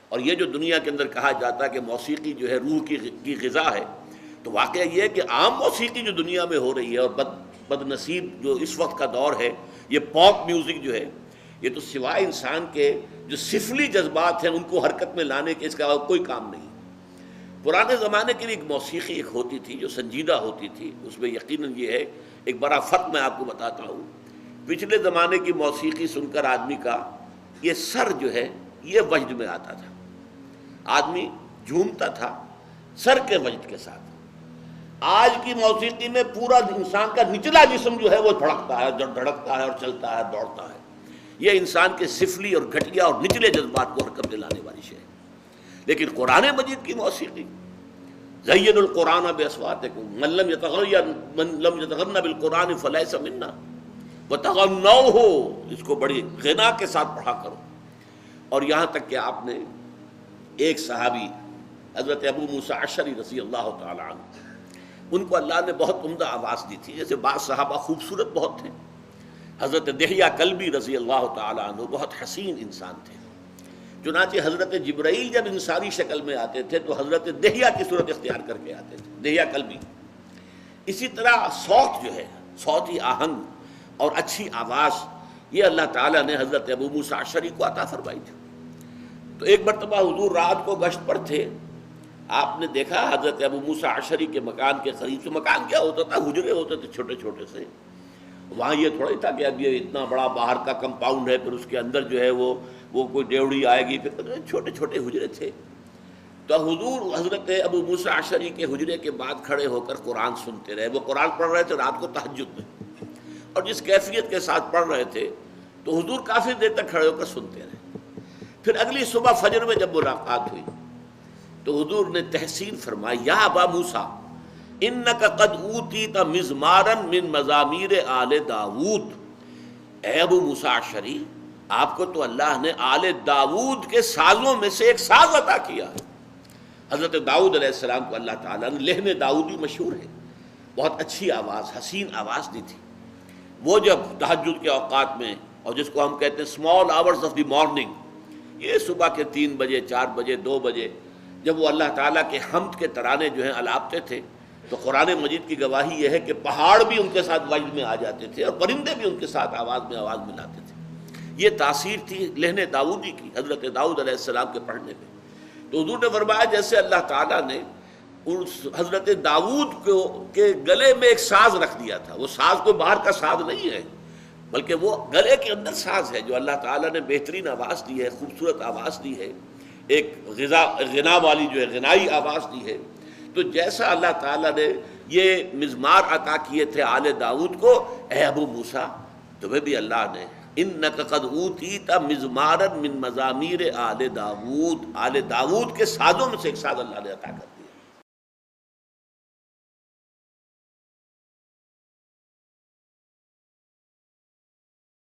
اور یہ جو دنیا کے اندر کہا جاتا ہے کہ موسیقی جو ہے روح کی غذا ہے، تو واقعہ یہ ہے کہ عام موسیقی جو دنیا میں ہو رہی ہے اور بد نصیب جو اس وقت کا دور ہے، یہ پاپ میوزک جو ہے، یہ تو سوائے انسان کے جو سفلی جذبات ہیں ان کو حرکت میں لانے کے اس کا کوئی کام نہیں۔ پرانے زمانے کے لیے ایک موسیقی ایک ہوتی تھی جو سنجیدہ ہوتی تھی، اس میں یقیناً یہ ہے ایک بڑا فرق میں آپ کو بتاتا ہوں۔ پچھلے زمانے کی موسیقی سن کر آدمی کا یہ سر جو ہے یہ وجد میں آتا تھا، آدمی جھومتا تھا سر کے وجد کے ساتھ۔ آج کی موسیقی میں پورا انسان کا نچلا جسم جو ہے وہ دھڑکتا ہے، دھڑکتا ہے اور چلتا ہے، دوڑتا ہے۔ یہ انسان کے سفلی اور گھٹیا اور نچلے جذبات کو حرکت میں لانے والی شے ہے۔ لیکن قرآن مجید کی موسیقی، زین القرآن باصواتکم من لم یتغن بالقرآن فلیس منا وتغنوہ، اس کو بڑی غنا کے ساتھ پڑھا کرو۔ اور یہاں تک کہ آپ نے ایک صحابی حضرت ابو موسیٰ اشعری رضی اللہ تعالی عنہ، ان کو اللہ نے بہت عمدہ آواز دی تھی، جیسے بعض صحابہ خوبصورت بہت تھے۔ حضرت دحیہ کلبی رضی اللہ تعالی عنہ بہت حسین انسان تھے، چنانچہ حضرت جبرائیل جب انسانی شکل میں آتے تھے تو حضرت دحیہ کی صورت اختیار کر کے آتے تھے، دحیہ کلبی۔ اسی طرح صوت جو ہے، صوتی آہنگ اور اچھی آواز، یہ اللہ تعالیٰ نے حضرت ابو موسیٰ اشعری کو عطا فرمائی تھی۔ تو ایک مرتبہ حضور رات کو گشت پر تھے، آپ نے دیکھا حضرت ابو موسیٰ اشعری کے مکان کے قریب سے، مکان کیا ہوتا تھا، حجرے ہوتے تھے چھوٹے چھوٹے سے، وہاں یہ تھوڑا ہی تھا کہ اب یہ اتنا بڑا باہر کا کمپاؤنڈ ہے، پھر اس کے اندر جو ہے وہ کوئی ڈیوڑی آئے گی، پھر چھوٹے چھوٹے حجرے تھے۔ تو حضور حضرت ابو موسیٰ اشعری کے حجرے کے بعد کھڑے ہو کر قرآن سنتے رہے۔ وہ قرآن پڑھ رہے تھے رات کو تہجد میں، اور جس کیفیت کے ساتھ پڑھ رہے تھے تو حضور کافی دیر تک کھڑے ہو کر سنتے رہے۔ پھر اگلی صبح فجر میں جب ملاقات ہوئی تو حضور نے تحسین فرمائی، یا ابا موسیٰ انک قد اوتیت مزمارا من مزامیر آل داود، اے ابو موسیٰ اشعری، آپ کو تو اللہ نے آل داود کے سازوں میں سے ایک ساز عطا کیا ہے۔ حضرت داؤد علیہ السلام کو اللہ تعالیٰ نے لحن داؤدی مشہور ہے، بہت اچھی آواز، حسین آواز دی تھی۔ وہ جب تہجد کے اوقات میں، اور جس کو ہم کہتے ہیں small hours of the morning, یہ صبح کے 3 بجے 4 بجے 2 بجے جب وہ اللہ تعالیٰ کے حمد کے ترانے جو ہیں الاپتے تھے، تو قرآن مجید کی گواہی یہ ہے کہ پہاڑ بھی ان کے ساتھ وجد میں آ جاتے تھے اور پرندے بھی ان کے ساتھ آواز میں آواز ملاتے تھے۔ یہ تاثیر تھی لہن داؤدی کی حضرت داؤد علیہ السلام کے پڑھنے میں۔ تو حضور نے فرمایا جیسے اللہ تعالیٰ نے حضرت داؤد کے گلے میں ایک ساز رکھ دیا تھا، وہ ساز کوئی باہر کا ساز نہیں ہے بلکہ وہ گلے کے اندر ساز ہے جو اللہ تعالیٰ نے بہترین آواز دی ہے، خوبصورت آواز دی ہے، ایک غنا والی جو ہے غنائی آواز دی ہے۔ تو جیسا اللہ تعالیٰ نے یہ مزمار عطا کیے تھے آل داؤد کو، اے ابو موسیٰ تمہیں بھی اللہ نے انک قد اوتیت مزمارا من مزامیر آل داود، آل داود کے سازوں میں سے ایک ساز اللہ نے عطا کر